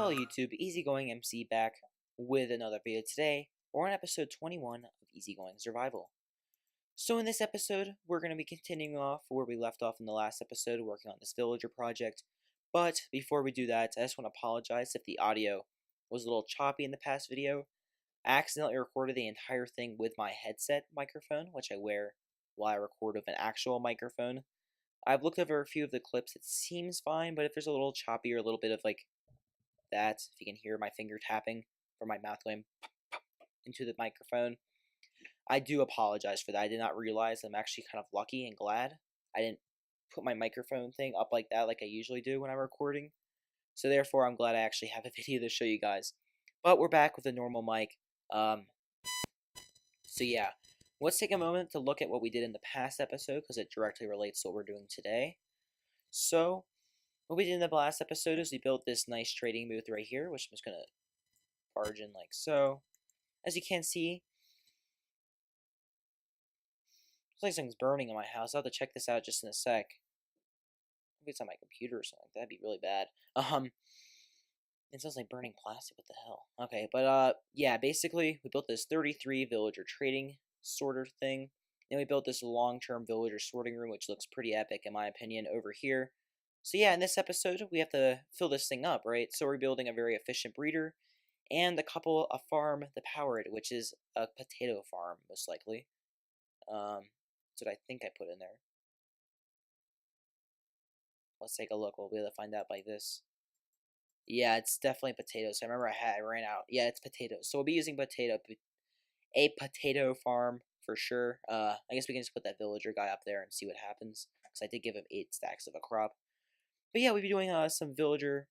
Hello YouTube, EasyGoingMC back with another video today. We're on episode 21 of EasyGoing Survival. So in this episode, we're going to be continuing off where we left off in the last episode, working on this villager project. But before we do that, I just want to apologize if the audio was a little choppy in the past video. I accidentally recorded the entire thing with my headset microphone, which I wear while I record with an actual microphone. I've looked over a few of the clips, it seems fine, but if there's a little choppy or a little bit of like that, if you can hear my finger tapping or my mouth going into the microphone, I do apologize for that. I did not realize I'm actually kind of lucky and glad I didn't put my microphone thing up like that like I usually do when I'm recording. So therefore, I'm glad I actually have a video to show you guys. But we're back with a normal mic. So yeah, let's take a moment to look at what we did in the past episode because it directly relates to what we're doing today. So what we did in the last episode is we built this nice trading booth right here, which I'm just going to barge in like so. As you can see, it's like something's burning in my house. I'll have to check this out just in a sec. Maybe it's on my computer or something. That'd be really bad. It sounds like burning plastic. What the hell? Okay, but yeah, basically we built this 33 villager trading sorter thing. Then we built this long-term villager sorting room, which looks pretty epic in my opinion over here. So yeah, in this episode, we have to fill this thing up, right? So we're building a very efficient breeder, and a farm to power it, which is a potato farm, most likely. That's what I think I put in there. Let's take a look. We'll be able to find out by this. Yeah, it's definitely potatoes. I remember I ran out. Yeah, it's potatoes. So we'll be using a potato farm for sure. I guess we can just put that villager guy up there and see what happens, because I did give him 8 stacks of a crop. But yeah, we'll be doing some villager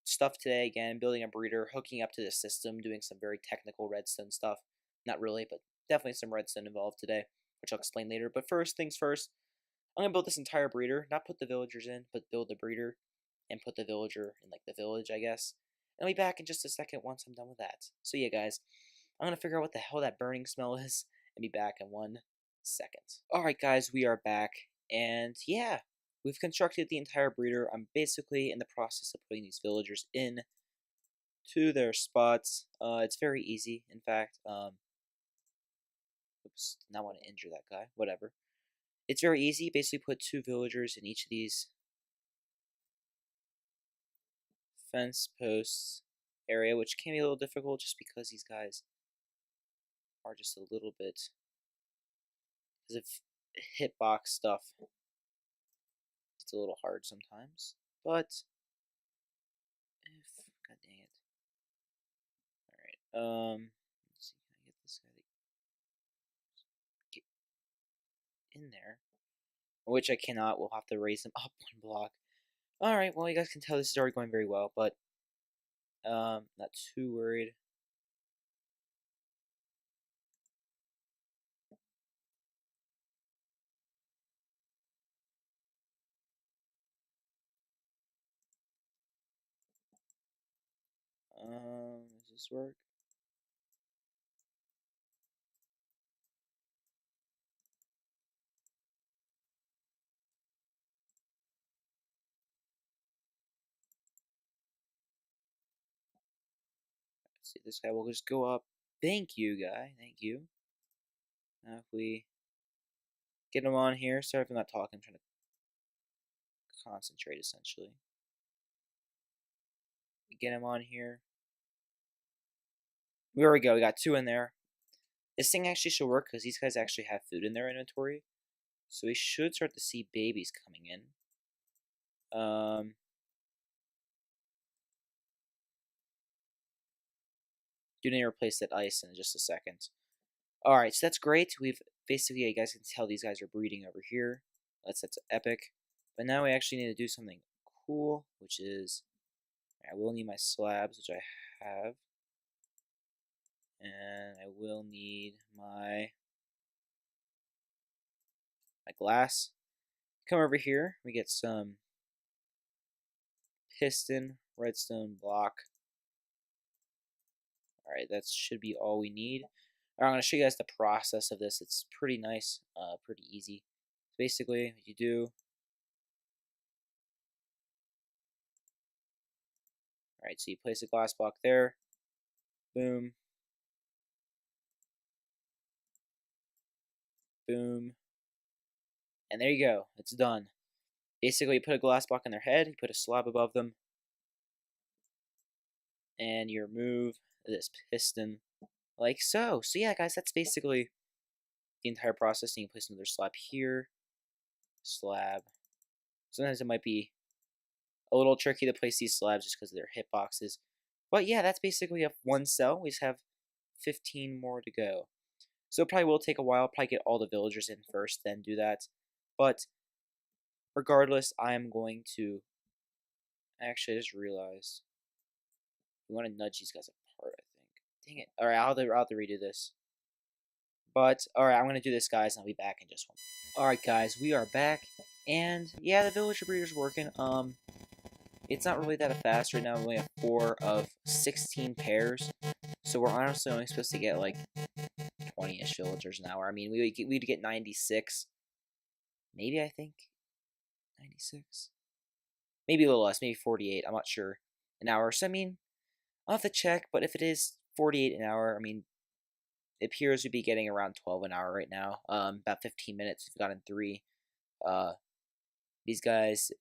stuff today again, building a breeder, hooking up to the system, doing some very technical redstone stuff. Not really, but definitely some redstone involved today, which I'll explain later. But first things first, I'm going to build this entire breeder, not put the villagers in, but build the breeder and put the villager in like the village, I guess. And I'll be back in just a second once I'm done with that. So yeah, guys, I'm going to figure out what the hell that burning smell is and be back in 1 second. Alright guys, we are back, and yeah, we've constructed the entire breeder. I'm basically in the process of putting these villagers in to their spots. It's very easy, in fact. Oops, did not want to injure that guy. Whatever. It's very easy. Basically put 2 villagers in each of these fence posts area, which can be a little difficult just because these guys are just a little bit, because of hitbox stuff, it's a little hard sometimes. But if, god dang it. Alright, let's see, can I get this guy to get in there? Which I cannot. We'll have to raise him up 1 block. Alright, well, you guys can tell this is already going very well, but not too worried. Does this work? Let's see, this guy will just go up. Thank you, guy. Thank you. Now if we get him on here, sorry if I'm not talking, I'm trying to concentrate essentially. Get him on here. There we go, we got 2 in there. This thing actually should work because these guys actually have food in their inventory. So we should start to see babies coming in. Do need to replace that ice in just a second. Alright, so that's great. We've basically, you guys can tell these guys are breeding over here. That's epic. But now we actually need to do something cool, which is, I will need my slabs, which I have. And I will need my glass. Come over here, we get some piston, redstone block. Alright, that should be all we need. I'm going to show you guys the process of this. It's pretty nice, pretty easy. Basically, what you do, Alright, so you place a glass block there. Boom. Boom. And there you go. It's done. Basically, you put a glass block on their head, you put a slab above them, and you remove this piston like so. So yeah, guys, that's basically the entire process. And you place another slab here, slab. Sometimes it might be a little tricky to place these slabs just because of their hitboxes. But yeah, that's basically one cell. We just have 15 more to go. So it probably will take a while. Probably get all the villagers in first, then do that. But regardless, I am going to... Actually, I just realized. We want to nudge these guys apart, I think. Dang it. Alright, I'll have to redo this. But, alright, I'm going to do this, guys, and I'll be back in just one. Alright, guys, we are back. And, yeah, the villager breeder's working. It's not really that fast right now. We only have 4 of 16 pairs. So we're honestly only supposed to get, like, 20-ish villagers an hour. I mean, we'd get 96. Maybe, I think. 96? Maybe a little less. Maybe 48. I'm not sure. An hour. So, I mean, I'll have to check. But if it is 48 an hour, I mean, it appears we'd be getting around 12 an hour right now. About 15 minutes. We've gotten 3. These guys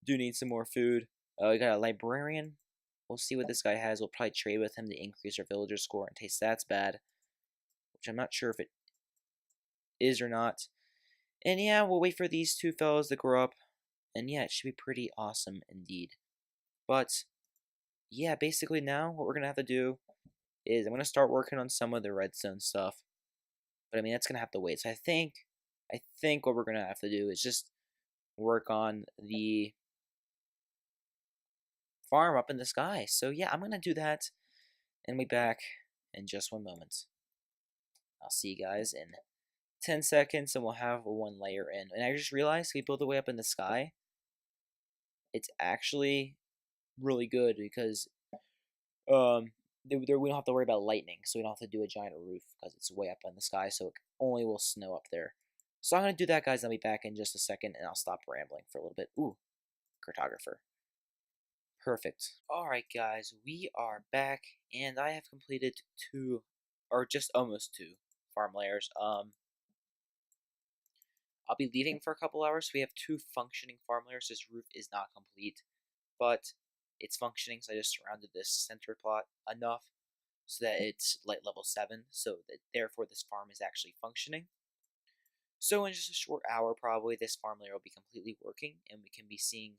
do need some more food. We got a librarian. We'll see what this guy has. We'll probably trade with him to increase our villager score in case that's bad. Which I'm not sure if it is or not. And yeah, we'll wait for these 2 fellows to grow up. And yeah, it should be pretty awesome indeed. But yeah, basically now what we're going to have to do is I'm going to start working on some of the redstone stuff. But I mean, that's going to have to wait. So I think what we're going to have to do is just work on the farm up in the sky. So yeah, I'm going to do that. And we'll be back in just one moment. I'll see you guys in 10 seconds and we'll have 1 layer in. And I just realized we build the way up in the sky. It's actually really good because we don't have to worry about lightning, so we don't have to do a giant roof because it's way up in the sky, so it only will snow up there. So I'm going to do that, guys. I'll be back in just a second, and I'll stop rambling for a little bit. Ooh, cartographer. Perfect. Alright, guys, we are back, and I have completed 2, or just almost 2, farm layers. I'll be leaving for a couple hours, so we have 2 functioning farm layers. This roof is not complete, but it's functioning, so I just surrounded this center plot enough so that it's light level 7, so that therefore this farm is actually functioning. So in just a short hour, probably, this farm layer will be completely working, and we can be seeing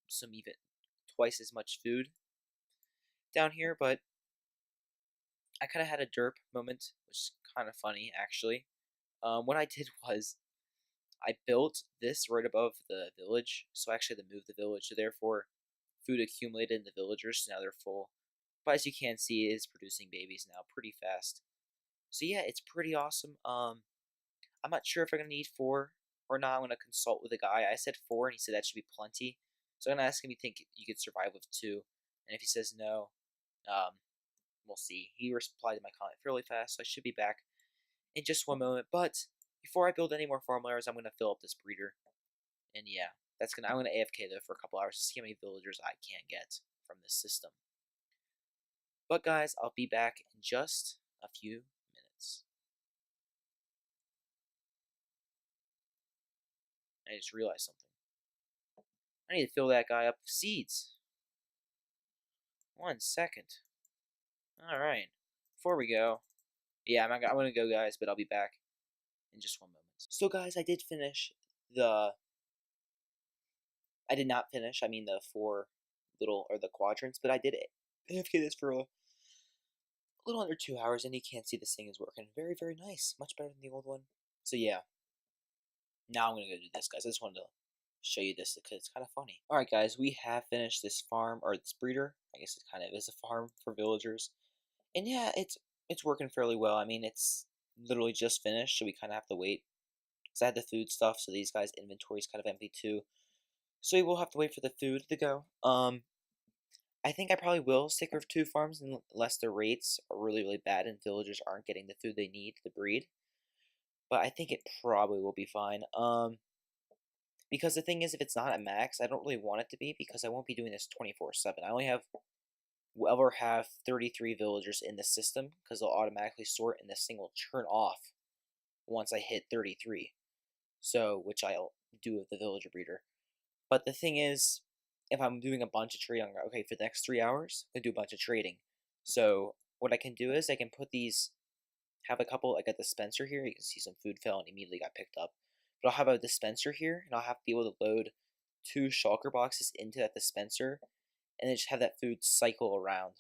some even twice as much food down here. But I kind of had a derp moment, which is kind of funny, actually. What I did was I built this right above the village, so I actually had to move the village, so therefore food accumulated in the villagers, so now they're full. But as you can see, it is producing babies now pretty fast. So yeah, it's pretty awesome. I'm not sure if I'm going to need 4 or not. I'm going to consult with a guy. I said 4, and he said that should be plenty. So I'm going to ask him if you think you could survive with 2. And if he says no, we'll see. He replied to my comment fairly fast, so I should be back in just one moment. But before I build any more farm layers, I'm going to fill up this breeder. And yeah, I'm going to AFK though for a couple hours to see how many villagers I can get from this system. But guys, I'll be back in just a few minutes. I just realized something. I need to fill that guy up with seeds. 1 second. Alright. Before we go. Yeah, I'm going to go, guys, but I'll be back in just 1 moment. So, guys, I did finish the... I did not finish, I mean, the 4 the quadrants, but I did AFK this for a little under 2 hours, and you can't see this thing is working. Very, very nice. Much better than the old one. So, yeah. Now I'm going to go do this, guys. I just wanted to show you this because it's kind of funny. Alright, guys, we have finished this farm, or this breeder. I guess it kind of is a farm for villagers. And yeah, it's working fairly well. I mean, it's literally just finished, so we kind of have to wait. Because I had the food stuff, so these guys' inventory is kind of empty too. So we will have to wait for the food to go. I think I probably will stick with 2 farms unless the rates are really, really bad and villagers aren't getting the food they need to breed. But I think it probably will be fine. Because the thing is, if it's not at max, I don't really want it to be because I won't be doing this 24/7. I only will ever have 33 villagers in the system because they'll automatically sort and this thing will turn off once I hit 33. So, which I'll do with the villager breeder. But the thing is, if I'm doing a bunch of trading, okay, for the next 3 hours, I'm gonna do a bunch of trading. So what I can do is I can put these, have a couple, like a dispenser here. You can see some food fell and immediately got picked up. But I'll have a dispenser here, and I'll have to be able to load 2 shulker boxes into that dispenser, and then just have that food cycle around.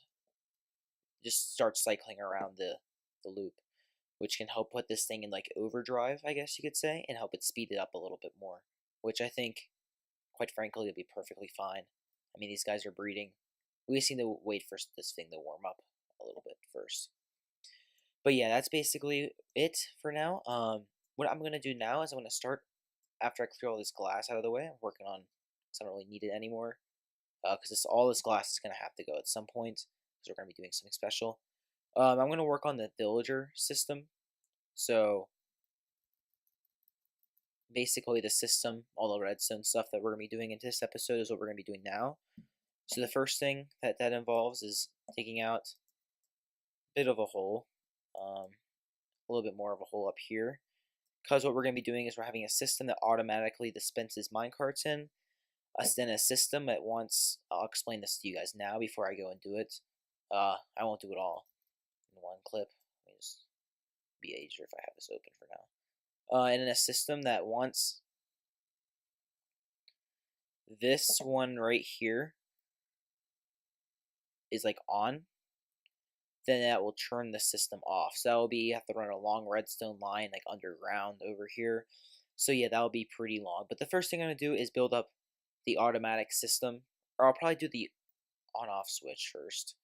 Just start cycling around the loop, which can help put this thing in like overdrive, I guess you could say, and help it speed it up a little bit more. Which I think, quite frankly, it'll be perfectly fine. I mean, these guys are breeding. We just need to wait for this thing to warm up a little bit first. But yeah, that's basically it for now. What I'm gonna do now is I'm gonna start after I clear all this glass out of the way. I'm working on, because I don't really need it anymore. Because all this glass is gonna have to go at some point because we're gonna be doing something special. I'm gonna work on the villager system. So basically, the system, all the redstone stuff that we're gonna be doing in this episode is what we're gonna be doing now. So the first thing that involves is taking out a bit of a hole, a little bit more of a hole up here. Because what we're going to be doing is we're having a system that automatically dispenses minecarts in, then a system that wants, I'll explain this to you guys now before I go and do it. I won't do it all in one clip. It'll just be easier if I have this open for now. And then a system that wants this one right here is like on, then that will turn the system off. So that will be, you have to run a long redstone line like underground over here. So yeah, that will be pretty long. But the first thing I'm going to do is build up the automatic system, or I'll probably do the on-off switch first.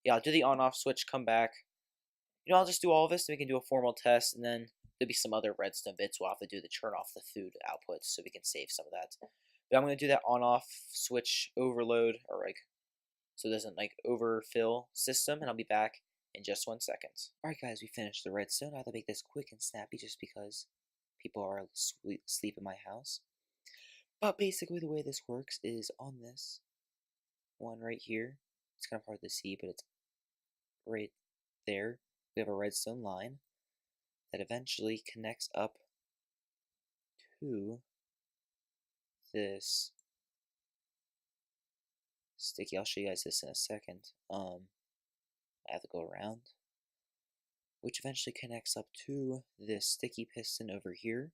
Yeah, I'll do the on-off switch, come back. I'll just do all of this so we can do a formal test, and then there'll be some other redstone bits we'll have to do to turn off the food outputs so we can save some of that. But I'm going to do that on-off switch overload, or like, so it doesn't like overfill system, and I'll be back in just 1 second. Alright guys, we finished the redstone. I have to make this quick and snappy just because people are asleep in my house. But basically the way this works is on this one right here, it's kind of hard to see, but it's right there. We have a redstone line that eventually connects up to this sticky. I'll show you guys this in a second. I have to go around, which eventually connects up to this sticky piston over here.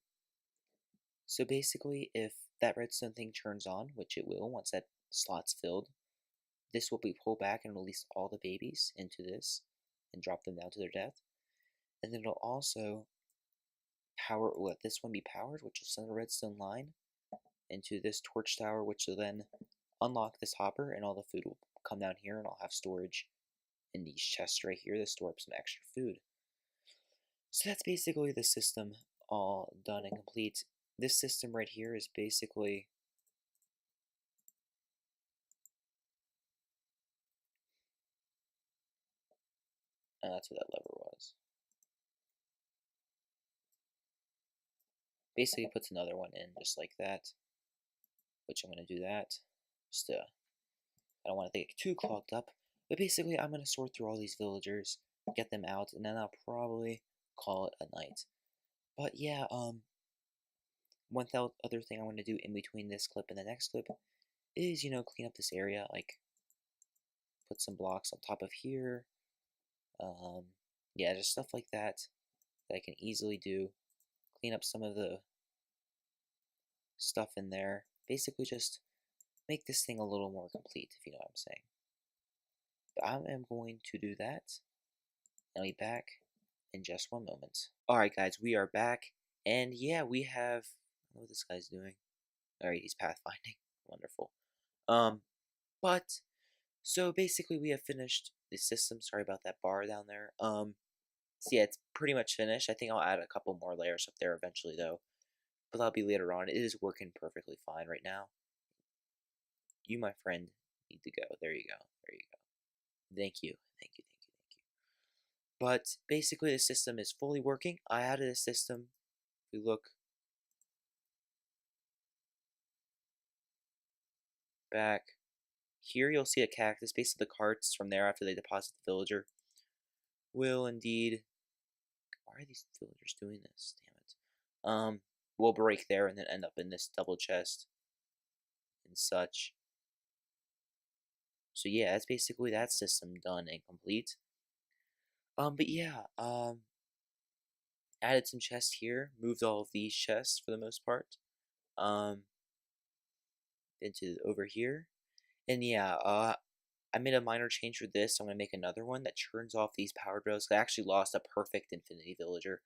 So basically, if that redstone thing turns on, which it will once that slot's filled, this will be pulled back and release all the babies into this and drop them down to their death. And then it'll also let this one be powered, which will send a redstone line into this torch tower, which will then unlock this hopper, and all the food will come down here, and I'll have storage in these chests right here to store up some extra food. So that's basically the system all done and complete. This system right here is basically that's what that lever was. Basically puts another one in just like that, which I'm going to do that. Just I don't want to get too clogged up, but basically I'm going to sort through all these villagers, get them out, and then I'll probably call it a night. But yeah, one other thing I want to do in between this clip and the next clip is, clean up this area, like put some blocks on top of here. Yeah, just stuff like that that I can easily do. Clean up some of the stuff in there. Basically just make this thing a little more complete, if you know what I'm saying. But I am going to do that. I'll be back in just 1 moment. Alright guys, we are back. And yeah, we have, I don't know what this guy's doing. Alright, he's pathfinding. Wonderful. But so basically we have finished the system. Sorry about that bar down there. So yeah, it's pretty much finished. I think I'll add a couple more layers up there eventually though. But that'll be later on. It is working perfectly fine right now. You, my friend, need to go. There you go. There you go. Thank you. Thank you. Thank you. Thank you. But basically the system is fully working. I added a system. If we look back here, you'll see a cactus. Basically, the carts from there after they deposit the villager will indeed. Why are these villagers doing this? Damn it. Will break there and then end up in this double chest and such. So yeah, that's basically that system done and complete. But yeah, added some chests here, moved all of these chests for the most part, um, into over here, and yeah, I made a minor change for this. So I'm gonna make another one that turns off these power drills. I actually lost a perfect infinity villager.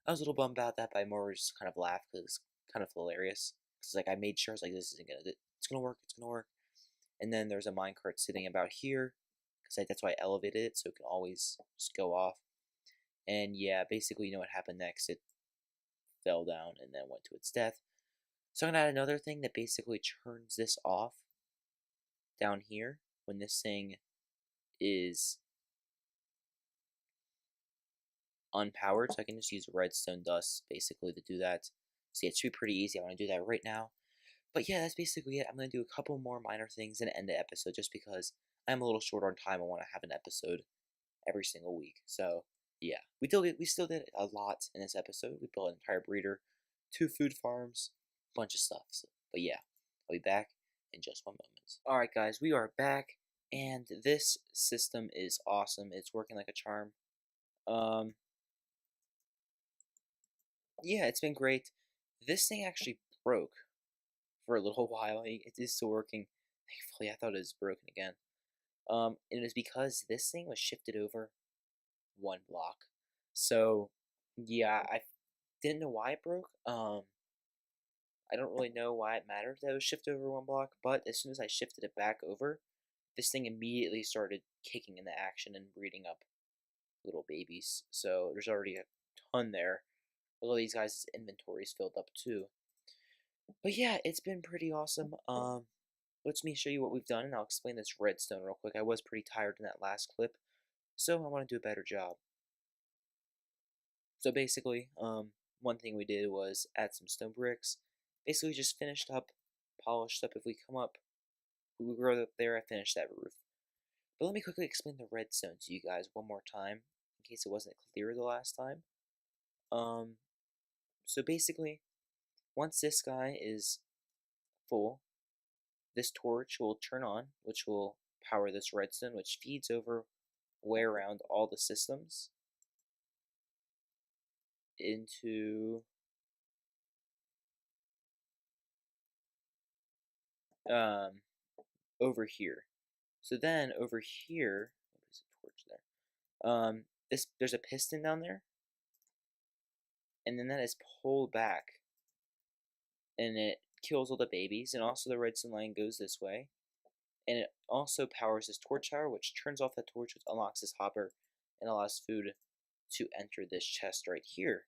I was a little bummed about that, but I more just kind of laughed because it's kind of hilarious. Cause like I made sure I was like, this isn't gonna, it's gonna work, it's gonna work. And then there's a minecart sitting about here, because that's why I elevated it so it can always just go off. And yeah, basically, you know what happened next? It fell down and then went to its death. So I'm gonna add another thing that basically turns this off down here when this thing is unpowered. So I can just use redstone dust basically to do that. So yeah, it should be pretty easy. I want to do that right now. But yeah, that's basically it. I'm gonna do a couple more minor things and end the episode just because I'm a little short on time. I want to have an episode every single week. So yeah, we still did a lot in this episode. We built an entire breeder, 2 food farms, a bunch of stuff. So, but yeah, I'll be back in just one moment. All right, guys, we are back, and this system is awesome. It's working like a charm. Um, yeah, it's been great. This thing actually broke for a little while. It is still working. Thankfully, I thought it was broken again. And it was because this thing was shifted over 1 block. So, yeah, I didn't know why it broke. I don't really know why it mattered that it was shifted over 1 block, but as soon as I shifted it back over, this thing immediately started kicking into action and breeding up little babies. So there's already a ton there. Although these guys' inventories filled up too. But yeah, it's been pretty awesome. Let me show you what we've done, and I'll explain this redstone real quick. I was pretty tired in that last clip, so I want to do a better job. So basically, one thing we did was add some stone bricks. Basically, just finished up, polished up. If we come up, we grow up there. I finished that roof. But let me quickly explain the redstone to you guys one more time, in case it wasn't clear the last time. Um, so basically, once this guy is full, this torch will turn on, which will power this redstone, which feeds over way around all the systems into um, over here. So then over here, what is a torch there? There's a piston down there, and then that is pulled back, and it kills all the babies, and also the redstone line goes this way, and it also powers this torch tower, which turns off the torch, which unlocks this hopper, and allows food to enter this chest right here.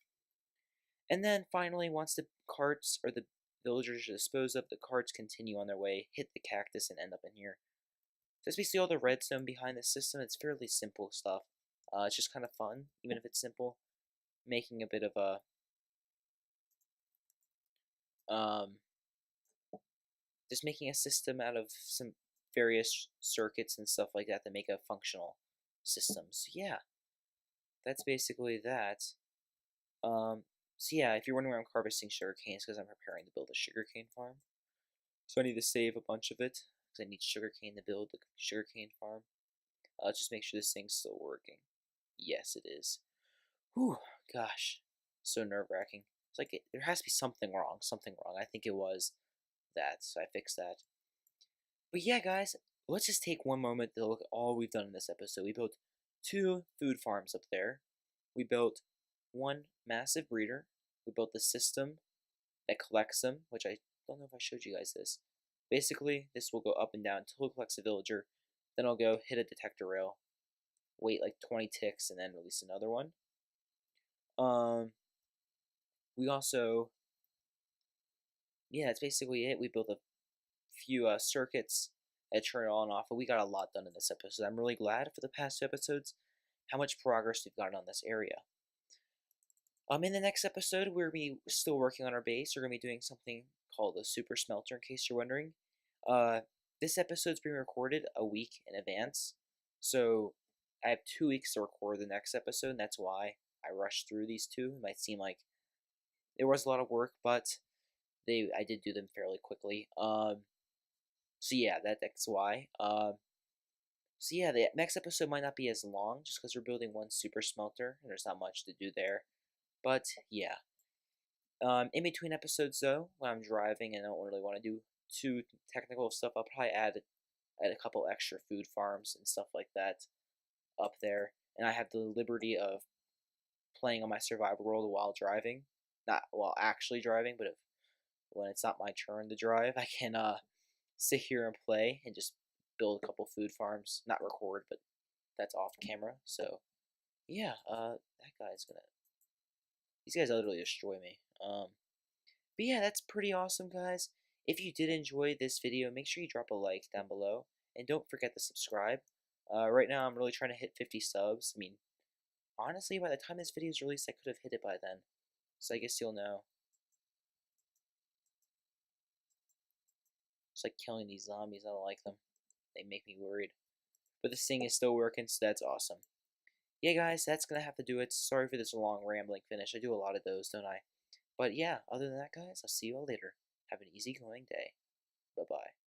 And then finally, once the carts or the villagers are disposed of, the carts continue on their way, hit the cactus, and end up in here. So as we see all the redstone behind the system, it's fairly simple stuff. It's just kind of fun, even if it's simple, making a bit of a just making a system out of some various circuits and stuff like that make a functional system. So yeah, that's basically that. So yeah, if you're wondering why I'm harvesting sugar canes, because I'm preparing to build a sugarcane farm. So I need to save a bunch of it because I need sugarcane to build the sugarcane farm. Just make sure this thing's still working. Yes, it is. Whew, gosh, so nerve-wracking. It's like there has to be something wrong. Something wrong. I think it was that, so I fixed that. But yeah, guys, let's just take one moment to look at all we've done in this episode. We built 2 food farms up there. We built 1 massive breeder. We built the system that collects them, which I don't know if I showed you guys this. Basically, this will go up and down until it collects a villager. Then I'll go hit a detector rail, wait like 20 ticks, and then release another one. We also, yeah, that's basically it. We built a few circuits that turn it on and off, but we got a lot done in this episode. I'm really glad for the past 2 episodes how much progress we've gotten on this area. In the next episode, we're going to be still working on our base. We're going to be doing something called a super smelter, in case you're wondering. this episode's being recorded a week in advance, so I have 2 weeks to record the next episode, and that's why I rushed through these two. It might seem like there was a lot of work, but I did do them fairly quickly. So yeah, that's why. So yeah, the next episode might not be as long, just because we're building one super smelter, and there's not much to do there. But yeah. In between episodes, though, when I'm driving and I don't really want to do too technical stuff, I'll probably add a couple extra food farms and stuff like that up there. And I have the liberty of playing on my survival world while driving, not while actually driving, but when it's not my turn to drive, I can sit here and play and just build a couple food farms, not record, but that's off camera. So yeah, that guy's gonna. These guys literally destroy me. But yeah, that's pretty awesome, guys. If you did enjoy this video, make sure you drop a like down below, and don't forget to subscribe. Right now, I'm really trying to hit 50 subs. I mean, honestly, by the time this video is released, I could have hit it by then. So I guess you'll know. It's like killing these zombies. I don't like them. They make me worried. But this thing is still working, so that's awesome. Yeah, guys, that's going to have to do it. Sorry for this long rambling finish. I do a lot of those, don't I? But yeah, other than that, guys, I'll see you all later. Have an easygoing day. Bye-bye.